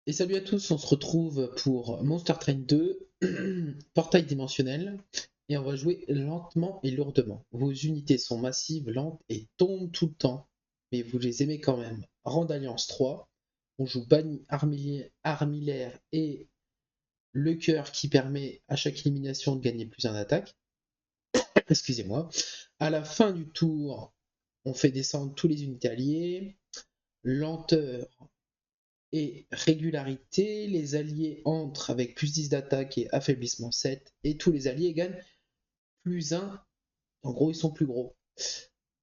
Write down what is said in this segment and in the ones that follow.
Et salut à tous, on se retrouve pour Monster Train 2, Portail dimensionnel, et on va jouer lentement et lourdement. Vos unités sont massives, lentes et tombent tout le temps, mais vous les aimez quand même. Rang d'Alliance 3, on joue Banni Armillaire et le cœur qui permet à chaque élimination de gagner plus en attaque. Excusez-moi. À la fin du tour, on fait descendre tous les unités alliées. Lenteur et régularité, les alliés entrent avec plus 10 d'attaque et affaiblissement 7, et tous les alliés gagnent plus 1, en gros ils sont plus gros.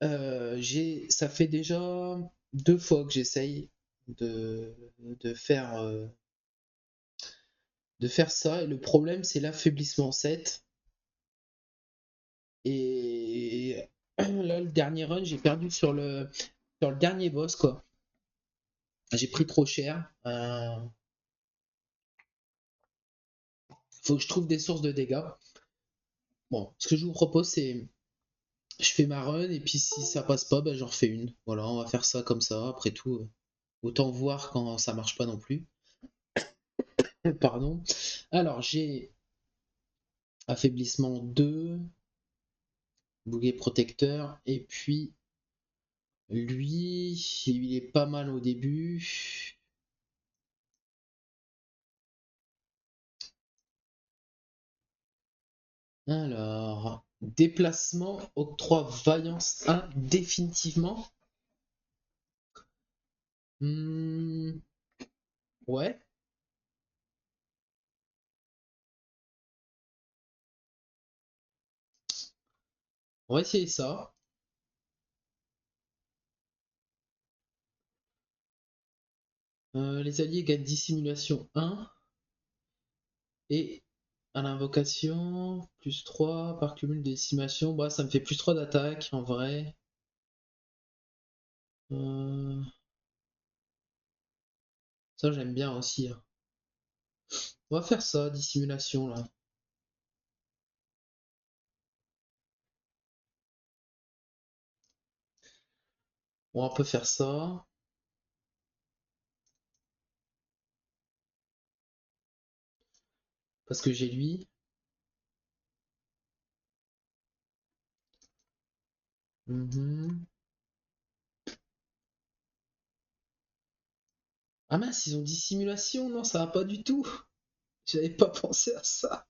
Ça fait déjà 2 fois que j'essaye de faire, de faire ça, et le problème c'est l'affaiblissement 7, et là le dernier run j'ai perdu sur le dernier boss quoi. J'ai pris trop cher. Faut que je trouve des sources de dégâts. Bon, ce que je vous propose c'est je fais ma run et puis si ça passe pas, bah, j'en refais une. Voilà, on va faire ça comme ça. Après tout, autant voir quand ça marche pas non plus. Pardon. Alors, j'ai affaiblissement 2, boulet protecteur, et puis lui, il est pas mal au début. Alors, déplacement, octroi vaillance 1 définitivement. Hmm, ouais, on va essayer ça. Les alliés gagnent dissimulation 1. Et à l'invocation, plus 3 par cumul des décimations. Bah, ça me fait plus 3 d'attaque en vrai. Euh, Ça, j'aime bien aussi, hein. On va faire ça, dissimulation là. On peut faire ça. Parce que j'ai lui. Mhm. Ah mince, ils ont dissimulation. Non, ça va pas du tout. J'avais pas pensé à ça.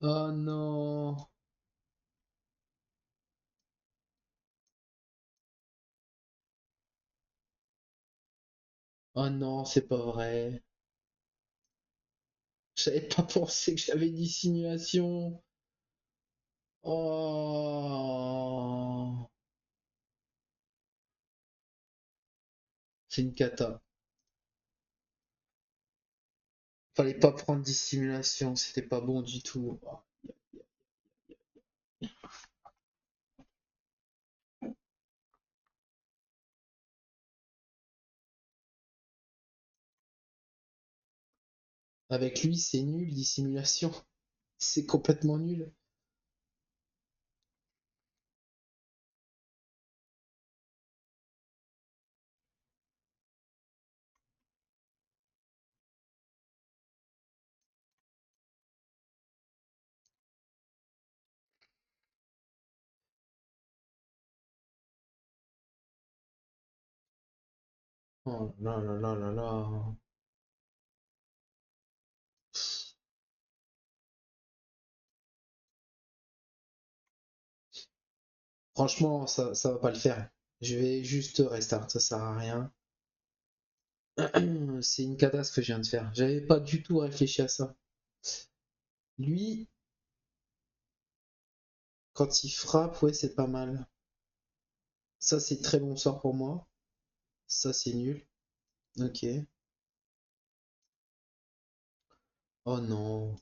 Oh non. Oh non, c'est pas vrai. J'avais pas pensé que j'avais dissimulation. Oh. C'est une cata. Fallait pas prendre dissimulation, c'était pas bon du tout. Avec lui, c'est nul, dissimulation. C'est complètement nul. Oh là là là là là. Franchement, ça va pas le faire. Je vais juste restart, ça sert à rien. C'est une catastrophe que je viens de faire. J'avais pas du tout réfléchi à ça. Lui, quand il frappe, ouais, c'est pas mal. Ça, c'est très bon sort pour moi. Ça, c'est nul. Ok. Oh non.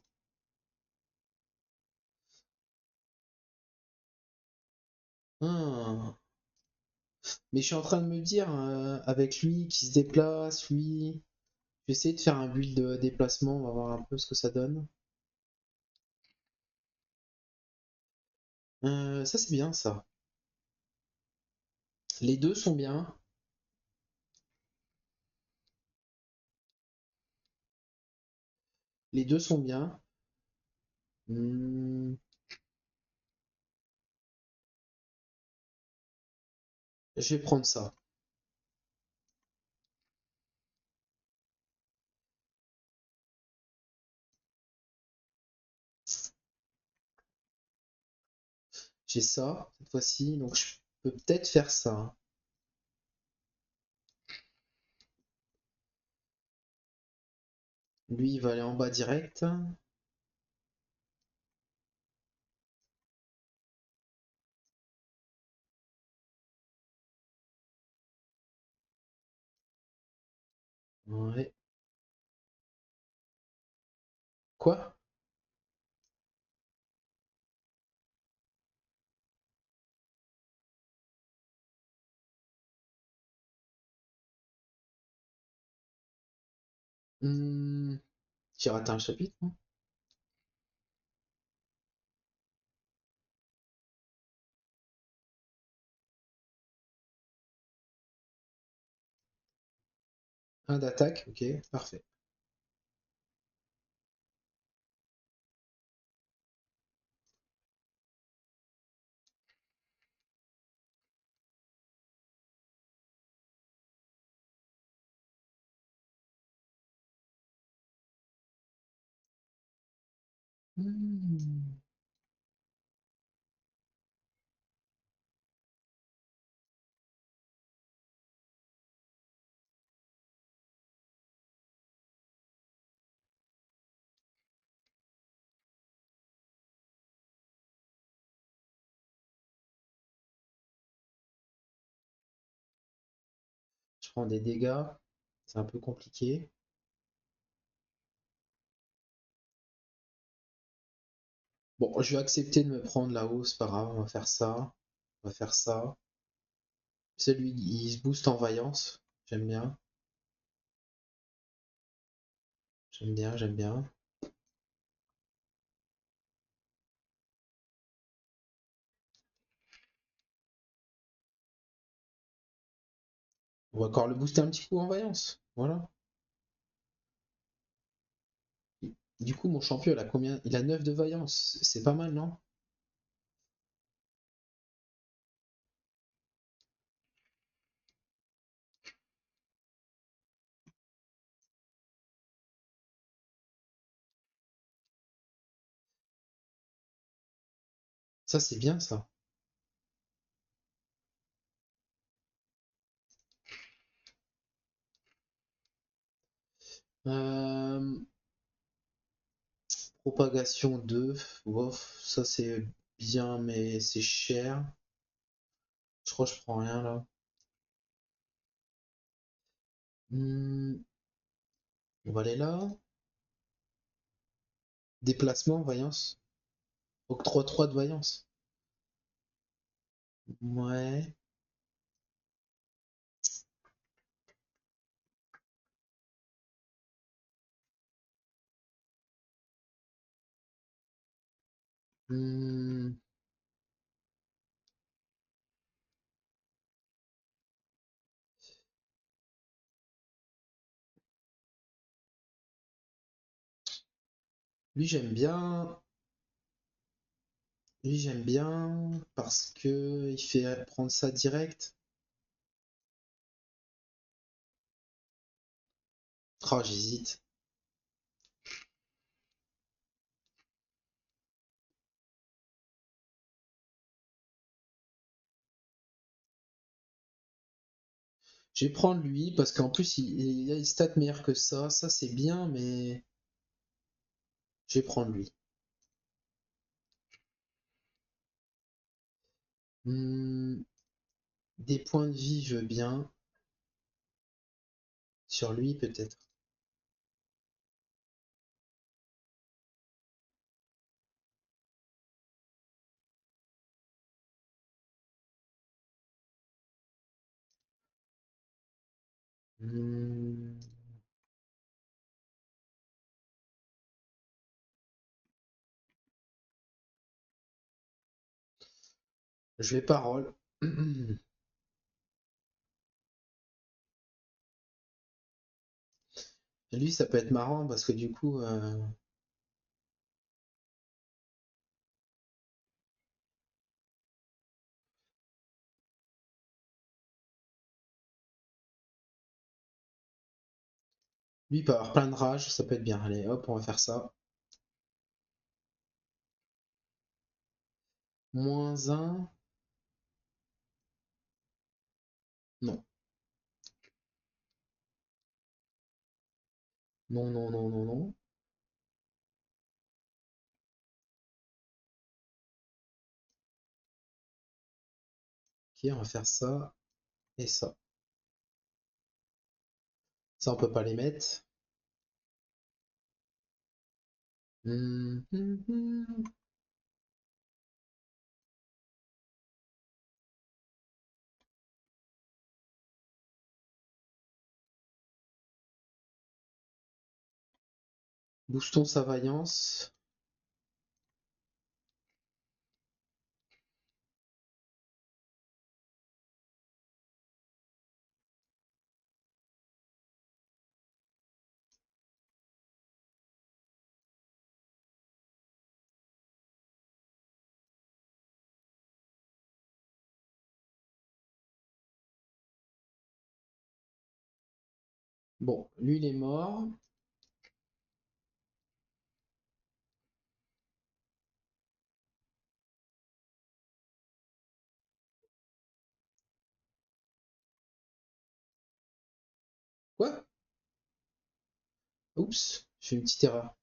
Ah. Mais je suis en train de me dire, avec lui qui se déplace, lui, je vais essayer de faire un build de déplacement, on va voir un peu ce que ça donne. Ça c'est bien ça. Les deux sont bien. Les deux sont bien. Hmm, je vais prendre ça. J'ai ça cette fois-ci, donc je peux peut-être faire ça, hein. Lui, il va aller en bas direct. Ouais. Quoi? Hmm, j'ai raté un chapitre, hein. Un d'attaque, ok, parfait. Hmm, je prends des dégâts, c'est un peu compliqué. Bon, je vais accepter de me prendre la hausse, pas grave, on va faire ça. On va faire ça. Celui, il se booste en vaillance. J'aime bien. J'aime bien, j'aime bien. On va encore le booster un petit coup en vaillance. Voilà. Du coup, mon champion, il a combien? Il a 9 de vaillance. C'est pas mal, non? Ça, c'est bien, ça. Euh, propagation 2. Bof, ça, c'est bien, mais c'est cher. Je crois que je prends rien, là. Hmm, on va aller là. Déplacement, vaillance. Octroi 3 de vaillance. Ouais. Hmm, lui, j'aime bien. Lui, j'aime bien parce que il fait prendre ça direct. Oh, j'hésite. Je vais prendre lui parce qu'en plus, il a une stat meilleure que ça. Ça, c'est bien, mais je vais prendre lui. Hmm, des points de vie, je veux bien. Sur lui, peut-être. Hmm, je vais parole. Lui, ça peut être marrant parce que du coup, Lui, il peut avoir plein de rage, ça peut être bien. Allez, hop, on va faire ça. Moins un. Non. Non, non, non, non, non. Ok, on va faire ça et ça. Ça, on peut pas les mettre. Boostons sa vaillance. Bon, lui, il est mort. Quoi? Oups, j'ai fait une petite erreur.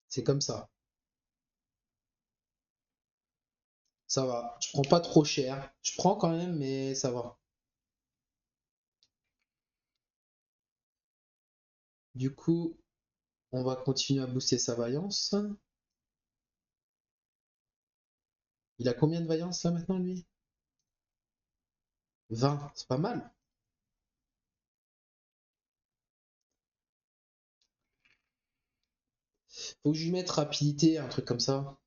C'est comme ça. Ça va. Je prends pas trop cher. Je prends quand même, mais ça va. Du coup, on va continuer à booster sa vaillance. Il a combien de vaillance là maintenant, lui? 20, c'est pas mal. Faut que je lui mette rapidité, un truc comme ça.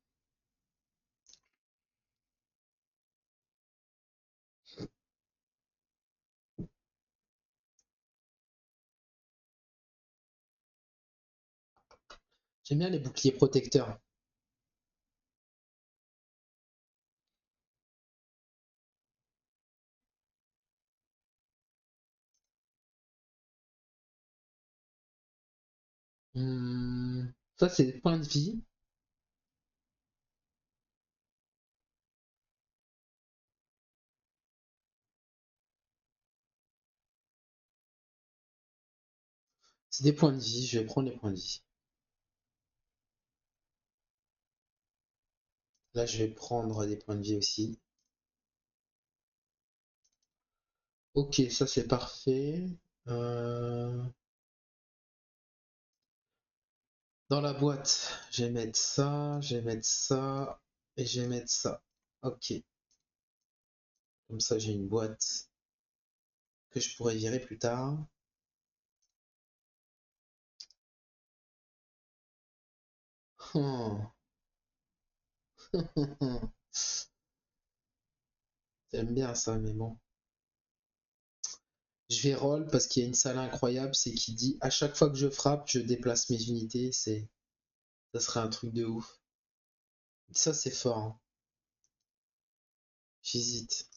J'aime bien les boucliers protecteurs. Ça, c'est des points de vie. C'est des points de vie. Je vais prendre les points de vie. Là, je vais prendre des points de vie aussi. Ok, ça c'est parfait. Euh, Dans la boîte, je vais mettre ça, je vais mettre ça, et je vais mettre ça. Ok, comme ça j'ai une boîte que je pourrais virer plus tard. Oh. J'aime bien ça, mais bon. Je vais roll parce qu'il y a une salle incroyable, c'est qui dit à chaque fois que je frappe, je déplace mes unités. Ça serait un truc de ouf. Ça c'est fort, hein. J'hésite.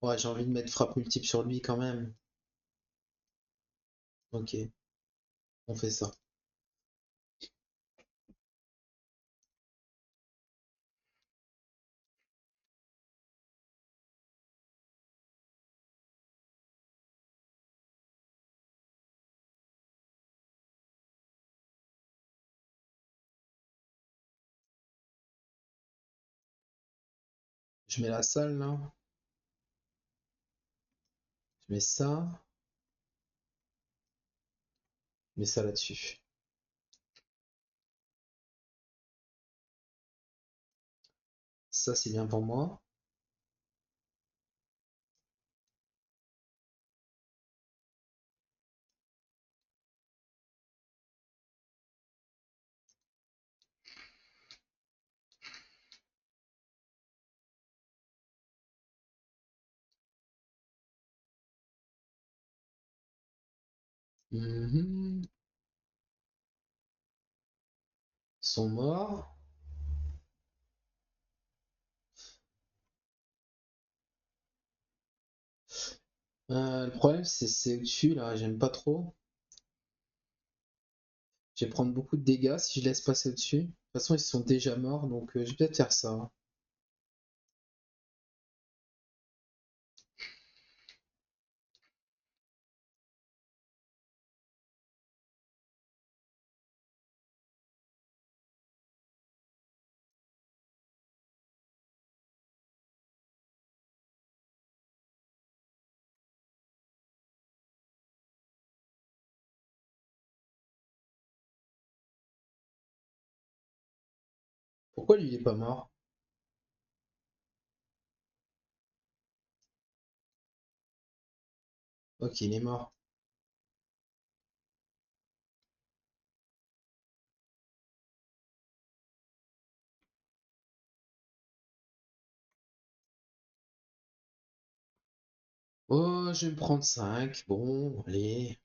Ouais, j'ai envie de mettre frappe multiple sur lui quand même. Ok, on fait ça. Je mets la salle là. Je mets ça. Je mets ça là-dessus. Ça c'est bien pour moi. Mhm. Ils sont morts. Le problème, c'est au-dessus, là, j'aime pas trop. Je vais prendre beaucoup de dégâts si je laisse passer au-dessus. De toute façon, ils sont déjà morts, donc je vais peut-être faire ça, hein. Pourquoi lui, il est pas mort? Ok, il est mort. Oh, je vais me prendre 5. Bon, allez.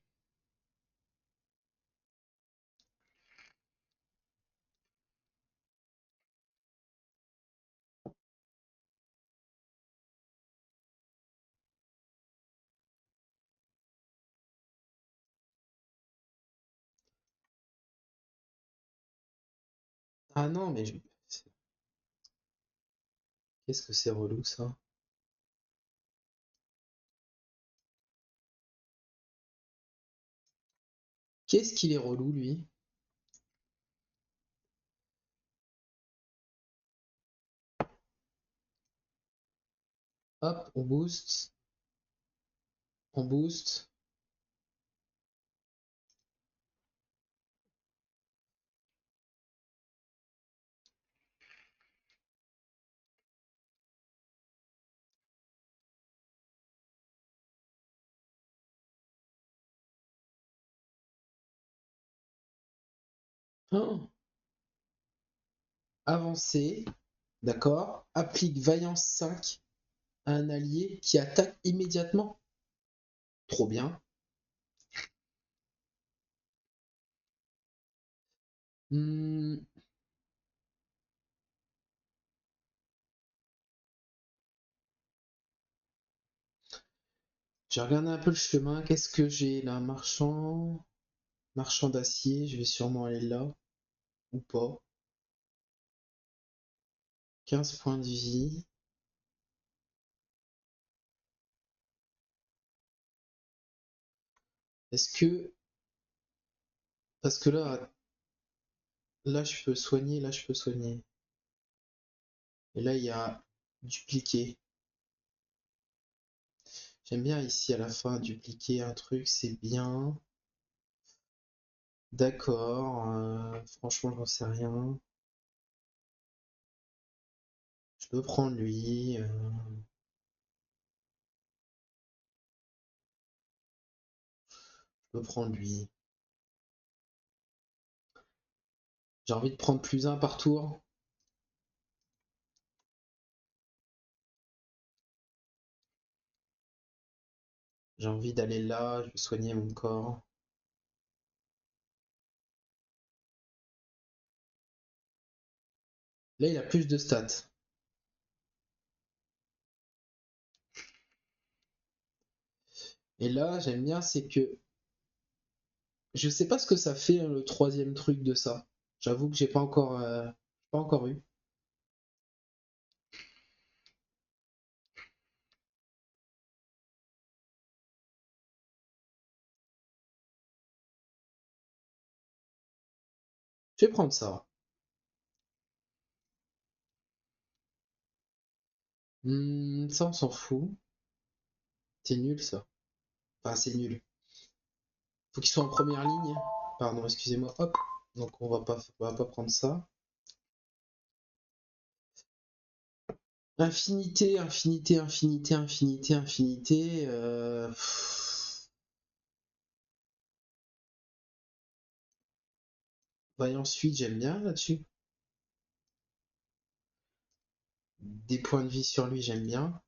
Ah non, mais qu'est-ce que c'est relou, ça? Qu'est-ce qu'il est relou, lui? Hop, on booste. On booste. Oh, avancé. D'accord. Applique Vaillance 5 à un allié qui attaque immédiatement. Trop bien. Hmm, j'ai regardé un peu le chemin. Qu'est-ce que j'ai là? Marchand. Marchand d'acier. Je vais sûrement aller là. Ou pas. 15 points de vie. Est-ce que. Parce que là, là je peux soigner, là je peux soigner. Et là il y a dupliquer. J'aime bien ici à la fin dupliquer un truc, c'est bien. D'accord, franchement j'en sais rien. Je peux prendre lui. Je peux prendre lui. J'ai envie de prendre plus un par tour. J'ai envie d'aller là, je vais soigner mon corps. Là il a plus de stats. Et là j'aime bien c'est que je sais pas ce que ça fait hein, le troisième truc de ça. J'avoue que j'ai pas encore eu. Je vais prendre ça. Ça on s'en fout. C'est nul ça. Enfin c'est nul. Faut qu'il soit en première ligne. Pardon, excusez-moi. Hop. Donc on va pas prendre ça. Infinité, infinité, infinité, infinité, infinité. Bah, et ensuite, j'aime bien là-dessus. Des points de vie sur lui, j'aime bien.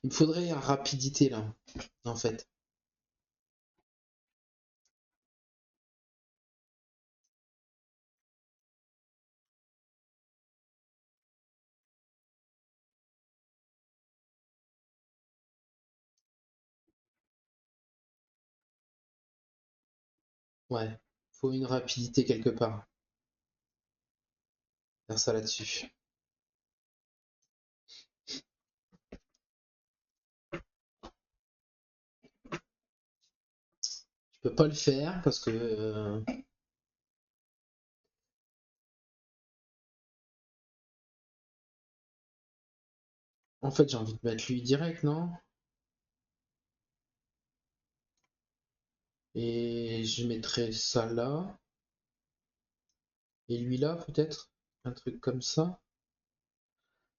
Il me faudrait un rapidité là, en fait. Ouais, faut une rapidité quelque part. Faire ça là-dessus. Je peux pas le faire parce que en fait j'ai envie de mettre lui direct, non? Et je mettrais ça là. Et lui là peut-être? Un truc comme ça.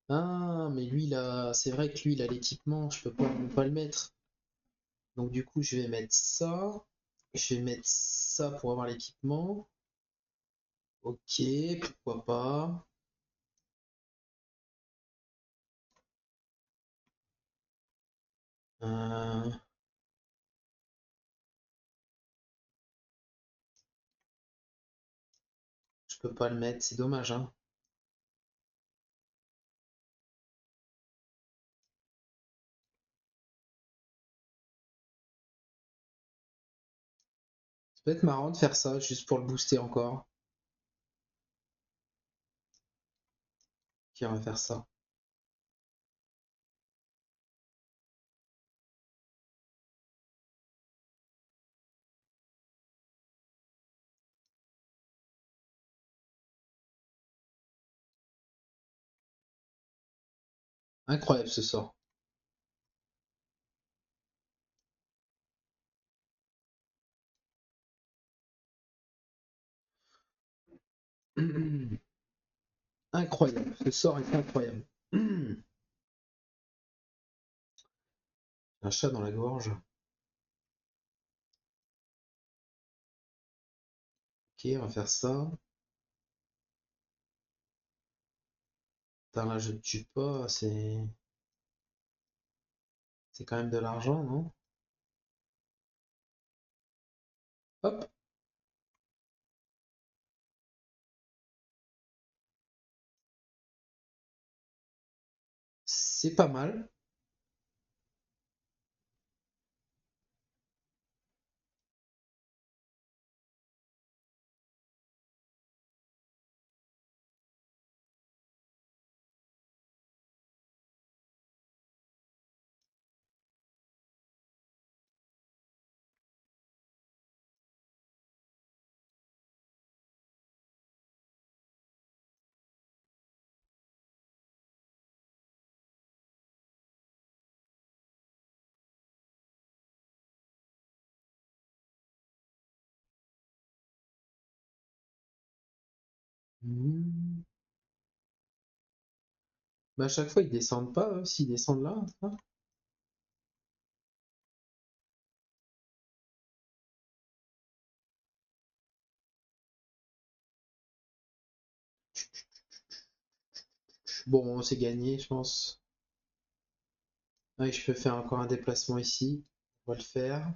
Ah, mais lui là, c'est vrai que lui il a l'équipement, je peux pas le mettre. Donc du coup je vais mettre ça. Je vais mettre ça pour avoir l'équipement. Ok, pourquoi pas. Euh, je peux pas le mettre, c'est dommage, hein. Ça peut être marrant de faire ça juste pour le booster encore. Ok, on va faire ça. Incroyable ce sort. Incroyable, ce sort est incroyable. Un chat dans la gorge. Ok, on va faire ça. Putain, là, je ne tue pas, c'est quand même de l'argent, non? Hop, c'est pas mal. Hmm. Mais à chaque fois, ils descendent pas, s'ils descendent là, ça. Bon, c'est gagné, je pense. Ouais, je peux faire encore un déplacement ici. On va le faire.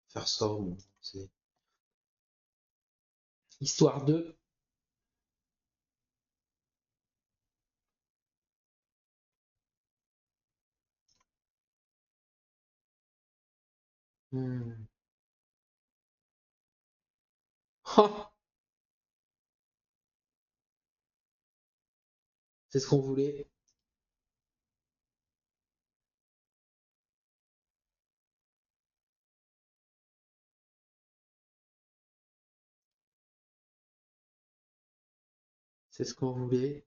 Faire ça, bon, c'est histoire de. Hmm. C'est ce qu'on voulait. C'est ce qu'on voulait.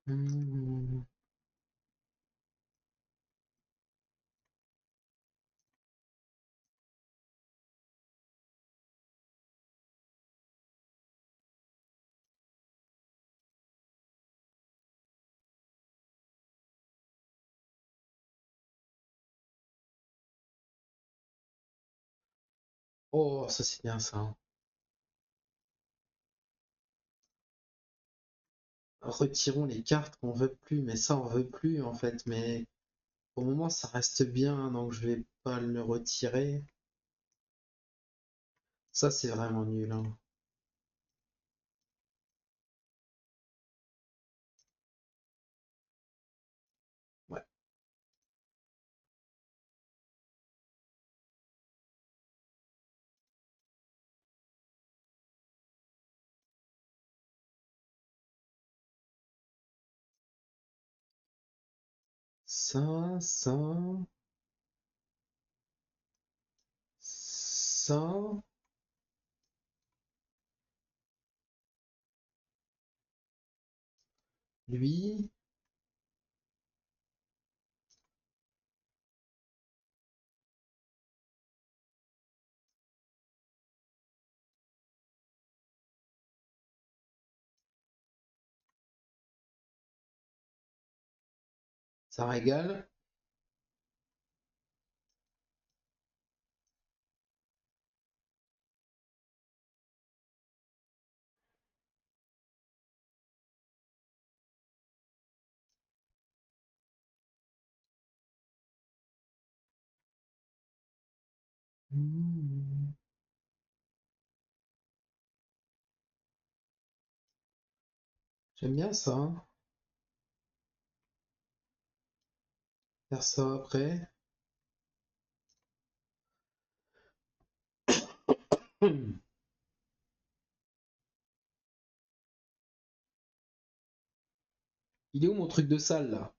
Hmm. Oh, ça c'est bien ça, hein. Retirons les cartes qu'on veut plus, mais ça on veut plus en fait. Mais pour le moment ça reste bien, donc je vais pas le retirer. Ça c'est vraiment nul, hein. ça, ça, lui, ça régale. Hmm, j'aime bien ça, hein. Faire ça après. Hmm. Il est où mon truc de salle là?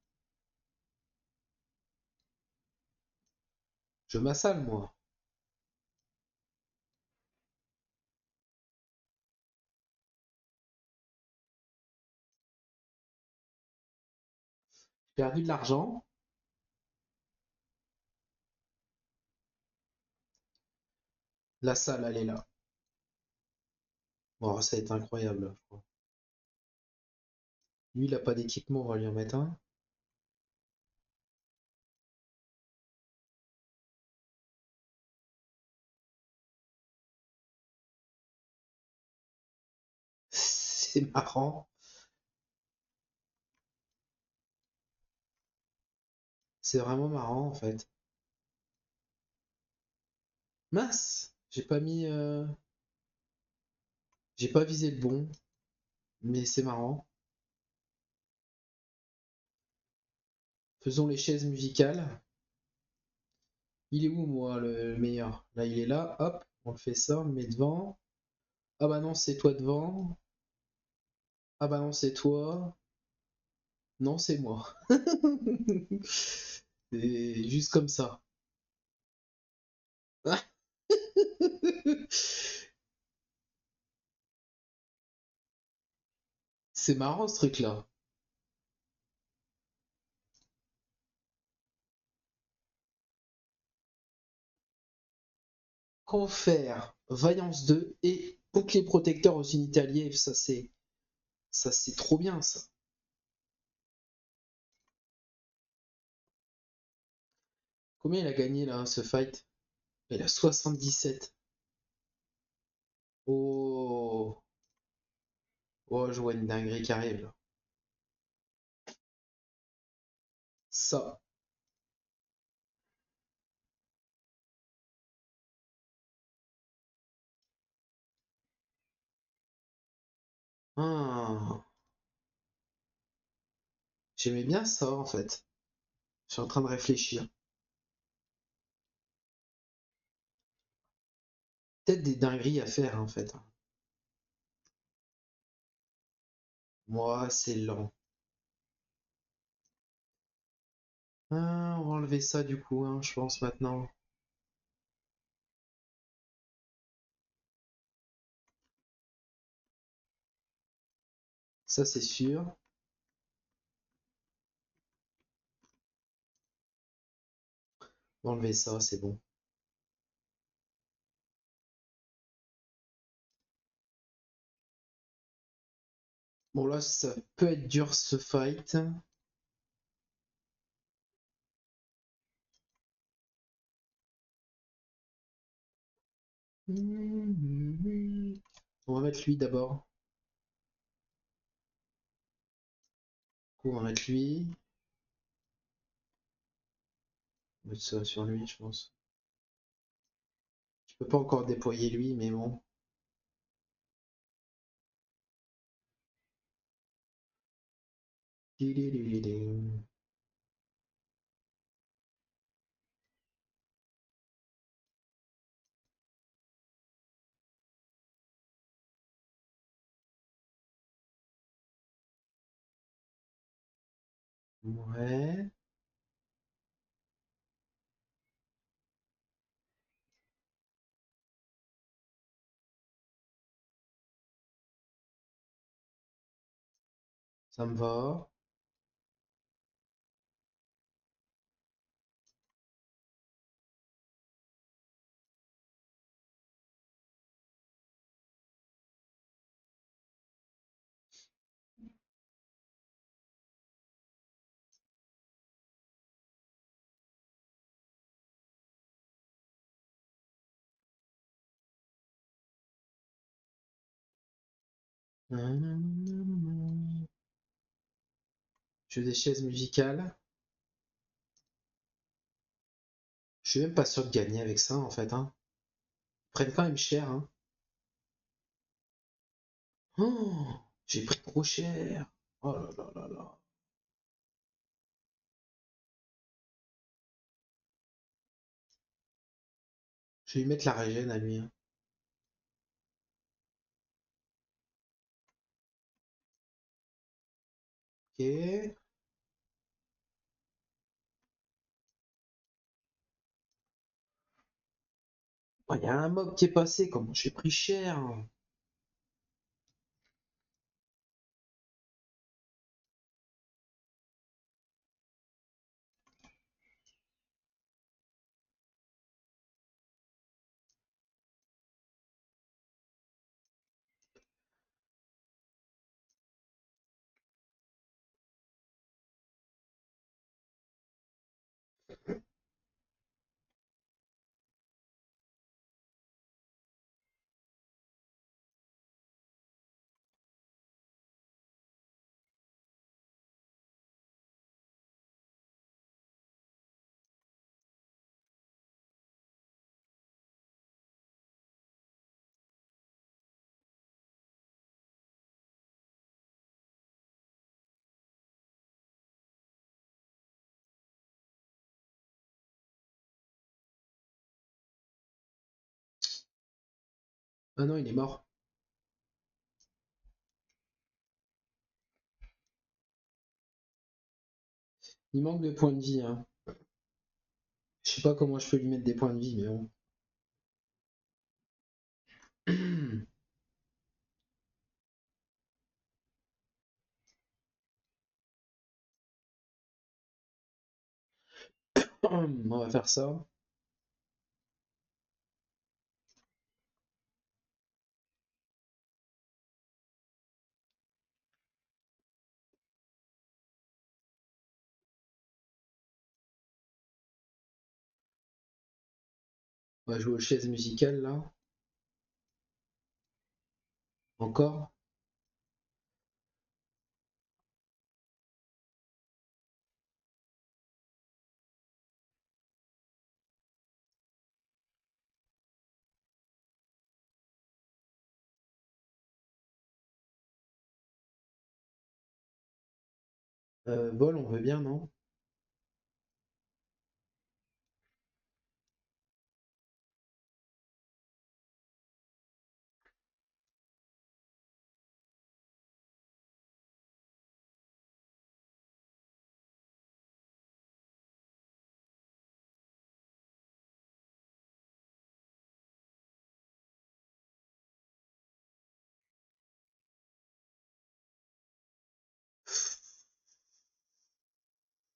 Je m'assale moi. J'ai perdu de l'argent. La salle, elle est là. Bon, ça va être incroyable, je crois. Lui, il a pas d'équipement, on va lui en mettre un. C'est marrant. C'est vraiment marrant en fait. Mince! J'ai pas visé le bon, mais c'est marrant. Faisons les chaises musicales. Il est où moi le meilleur? Là, il est là, hop, on le fait ça, on le met devant. Ah bah non, c'est toi devant. Ah bah non, c'est toi. Non, c'est moi. Et juste comme ça. C'est marrant ce truc-là. Confère, Vaillance 2 et bouclier protecteur aux unités alliées. Ça c'est trop bien ça. Combien il a gagné là ce fight? Il a 77. Oh, oh, je vois une dinguerie qui arrive là. Ça. Ah, j'aimais bien ça en fait. Je suis en train de réfléchir. Peut-être des dingueries à faire en fait. Moi, c'est lent. Ah, on va enlever ça du coup, hein, je pense maintenant. Ça, c'est sûr. On va enlever ça, c'est bon. Bon, là, ça peut être dur ce fight. On va mettre lui d'abord. On va mettre lui. On va mettre ça sur lui, je pense. Je peux pas encore déployer lui, mais bon. Ouais. Ça me va. Je veux des chaises musicales. Je suis même pas sûr de gagner avec ça en fait, hein. Ils prennent quand même cher, hein. Oh, j'ai pris trop cher. Oh là là là là. Je vais lui mettre la régène à lui, hein. Ok. Oh, il y a un mob qui est passé, comment j'ai pris cher, hein. Ah non, il est mort. Il manque de points de vie, hein. Je sais pas comment je peux lui mettre des points de vie, mais bon. On va faire ça. On va jouer aux chaises musicales là. Encore. Vol, on veut bien, non?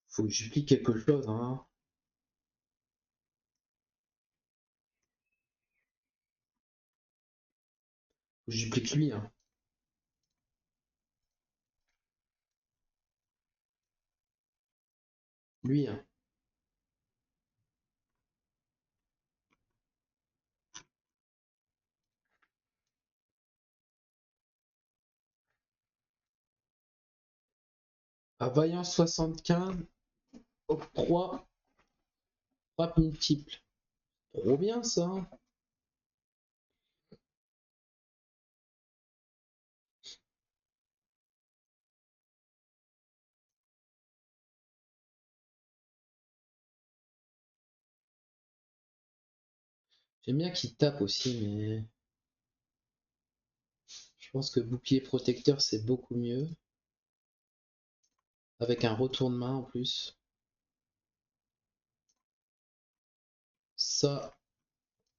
Faut que j'applique quelque chose, hein. Faut que j'applique lui, hein. Lui, hein. À Vaillance 75, octroi, frappe multiple. Trop bien ça, hein. J'aime bien qu'il tape aussi, mais je pense que bouclier protecteur c'est beaucoup mieux. Avec un retour de main en plus. Ça,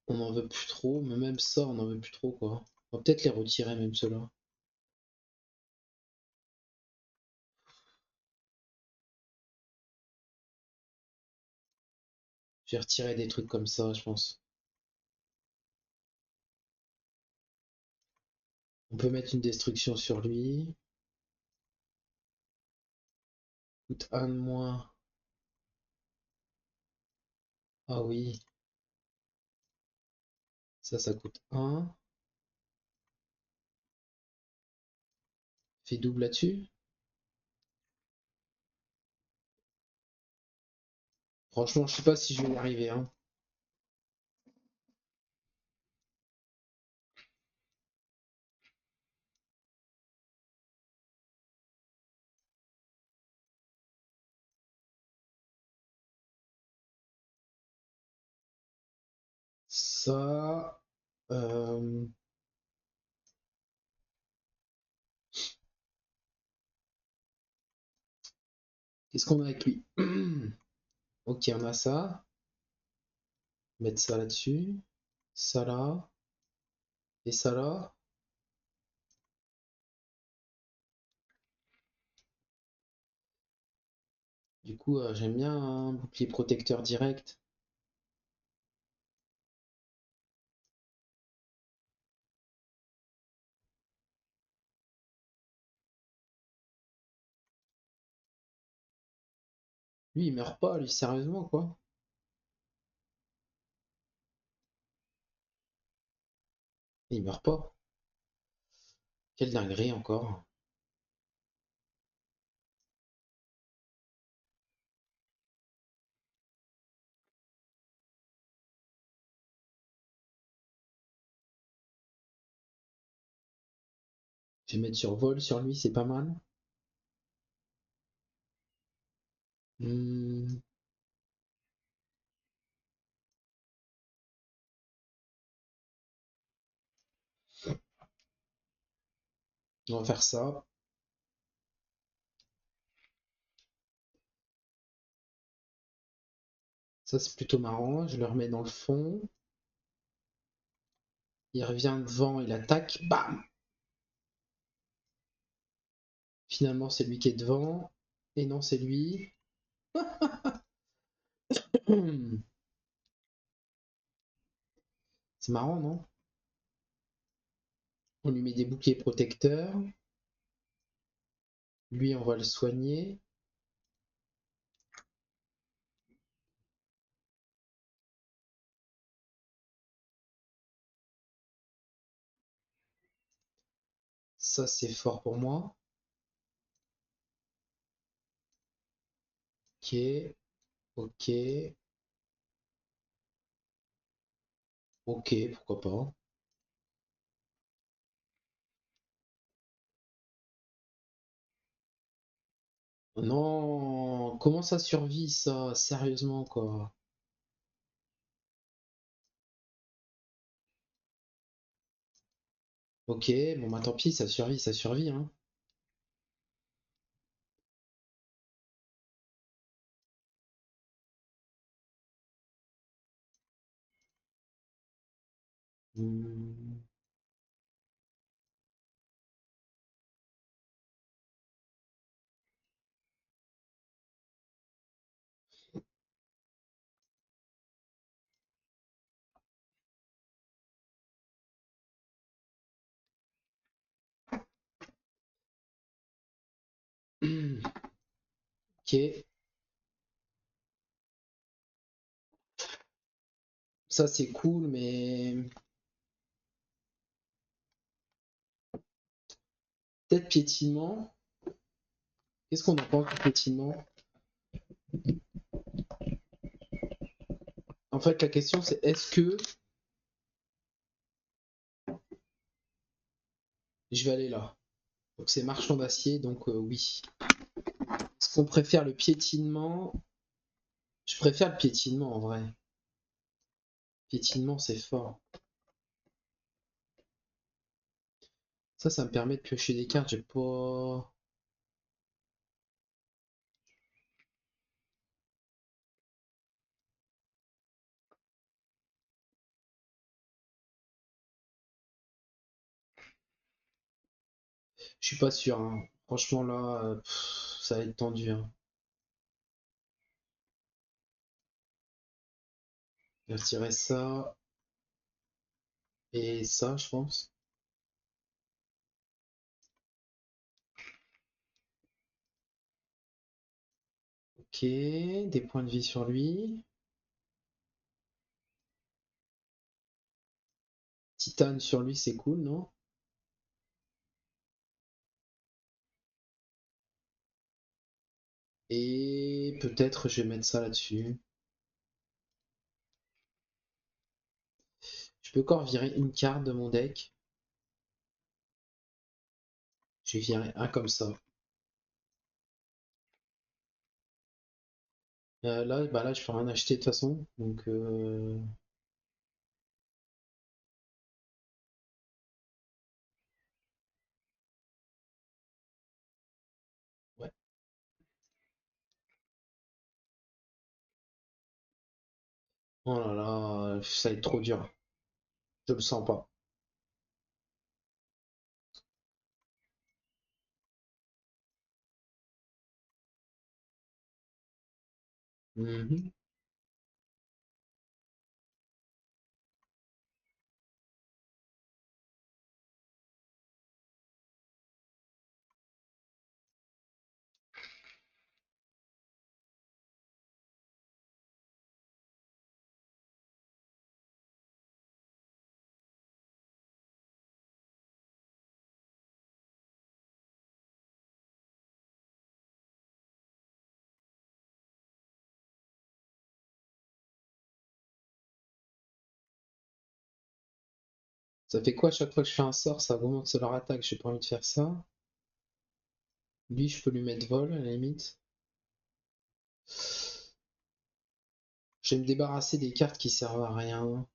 on n'en veut plus trop, mais même ça, on n'en veut plus trop quoi. On va peut-être les retirer même ceux-là. Je vais retirer des trucs comme ça, je pense. On peut mettre une destruction sur lui. Coûte un de moins. Ah oui, ça coûte un. Fait double là-dessus. Franchement, je sais pas si je vais y arriver, hein. Ça. euh, Qu'est-ce qu'on a avec lui? Ok, on a ça. Mettre ça là-dessus. Ça là. Et ça là. Du coup, j'aime bien un bouclier protecteur direct. Lui, il meurt pas, lui, sérieusement, quoi. Il meurt pas. Quelle dinguerie encore. Je vais mettre sur vol sur lui, c'est pas mal. Hmm, on va faire ça. Ça, c'est plutôt marrant. Je le remets dans le fond. Il revient devant, il attaque. Bam! Finalement, c'est lui qui est devant. Et non, c'est lui. C'est marrant, non? On lui met des boucliers protecteurs. Lui, on va le soigner. Ça, c'est fort pour moi. Ok, ok, ok, pourquoi pas. Non, comment ça survit ça? Sérieusement, quoi. Ok, bon bah tant pis, ça survit, hein. Hmm. Ok, ça c'est cool, mais peut-être piétinement. Qu'est-ce qu'on en pense du piétinement? En fait, la question c'est est-ce que je vais aller là? Donc c'est marchand d'acier, donc oui. Est-ce qu'on préfère le piétinement? Je préfère le piétinement en vrai. Piétinement, c'est fort. Ça me permet de piocher des cartes. J'ai pas. Je suis pas sûr, hein. Franchement là, ça va être tendu, hein. Je vais retirer ça et ça, je pense. Ok, des points de vie sur lui. Titane sur lui, c'est cool, non? Et peut-être je vais mettre ça là-dessus. Je peux encore virer une carte de mon deck. Je vais virer un comme ça. Là, bah là, je peux rien acheter de toute façon. Donc, ouais. Oh là là, ça va être trop dur. Je le sens pas. Mhm. Ça fait quoi chaque fois que je fais un sort, ça augmente leur attaque. J'ai pas envie de faire ça. Lui, je peux lui mettre vol à la limite. Je vais me débarrasser des cartes qui servent à rien.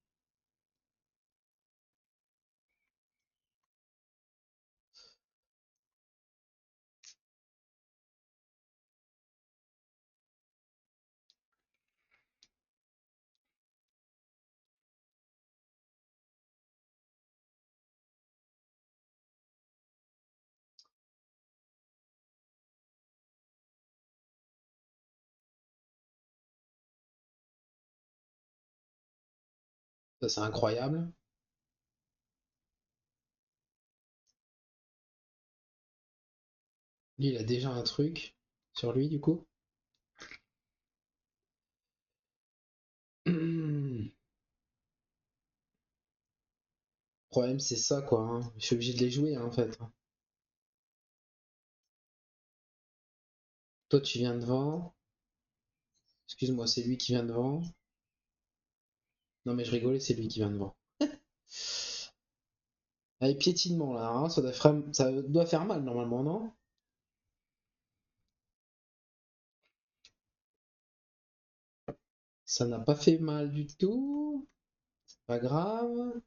Ça, c'est incroyable. Lui, il a déjà un truc sur lui, du coup. Le problème, c'est ça, quoi, hein. Je suis obligé de les jouer, hein, en fait. Toi, tu viens devant. Excuse-moi, c'est lui qui vient devant. Non, mais je rigolais, c'est lui qui vient devant. Allez, piétinement, là, hein, ça doit faire mal, normalement, non? Ça n'a pas fait mal du tout. Pas grave.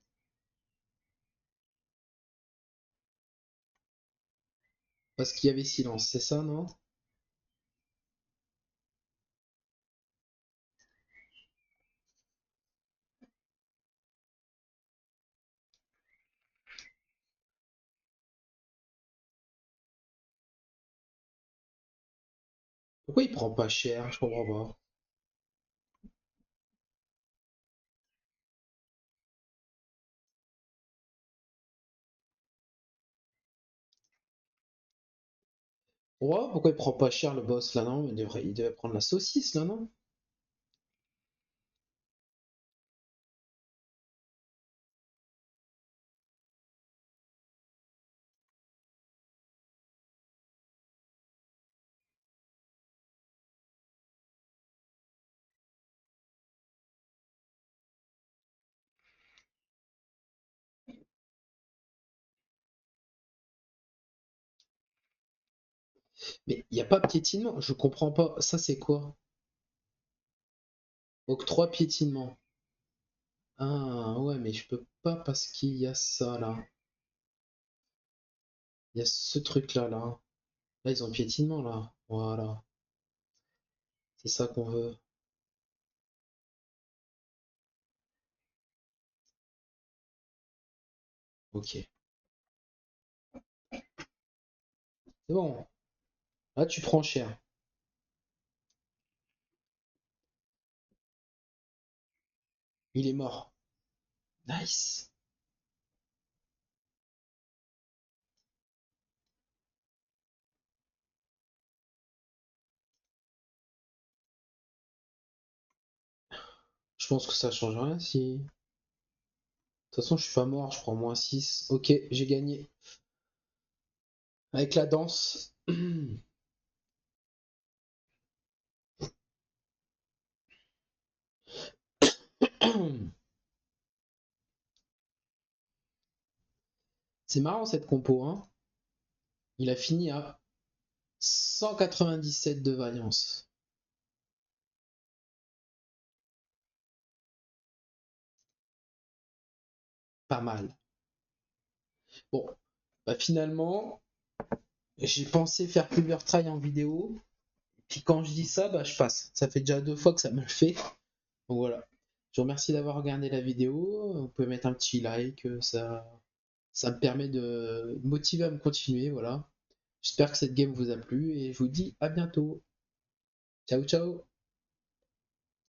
Parce qu'il y avait silence, c'est ça, non? Pourquoi il prend pas cher? Je comprends pas. Ouais, pourquoi il prend pas cher le boss là, non? Il devait prendre la saucisse là, non? Mais il n'y a pas piétinement, je comprends pas. Ça, c'est quoi? Octroi piétinement. Ah, ouais, mais je peux pas parce qu'il y a ça là. Il y a ce truc là, là. Là, ils ont piétinement là. Voilà. C'est ça qu'on veut. Ok. C'est bon. Là, tu prends cher. Il est mort. Nice. Je pense que ça change rien si... De toute façon, je suis pas mort, je prends -6. Ok, j'ai gagné. Avec la danse. C'est marrant cette compo, hein. Il a fini à 197 de variance. Pas mal. Bon, bah finalement, j'ai pensé faire plusieurs tries en vidéo. Puis quand je dis ça, bah je passe. Ça fait déjà 2 fois que ça me le fait. Donc voilà. Je vous remercie d'avoir regardé la vidéo. Vous pouvez mettre un petit like, ça me permet de motiver à me continuer. Voilà. J'espère que cette game vous a plu et je vous dis à bientôt. Ciao ciao.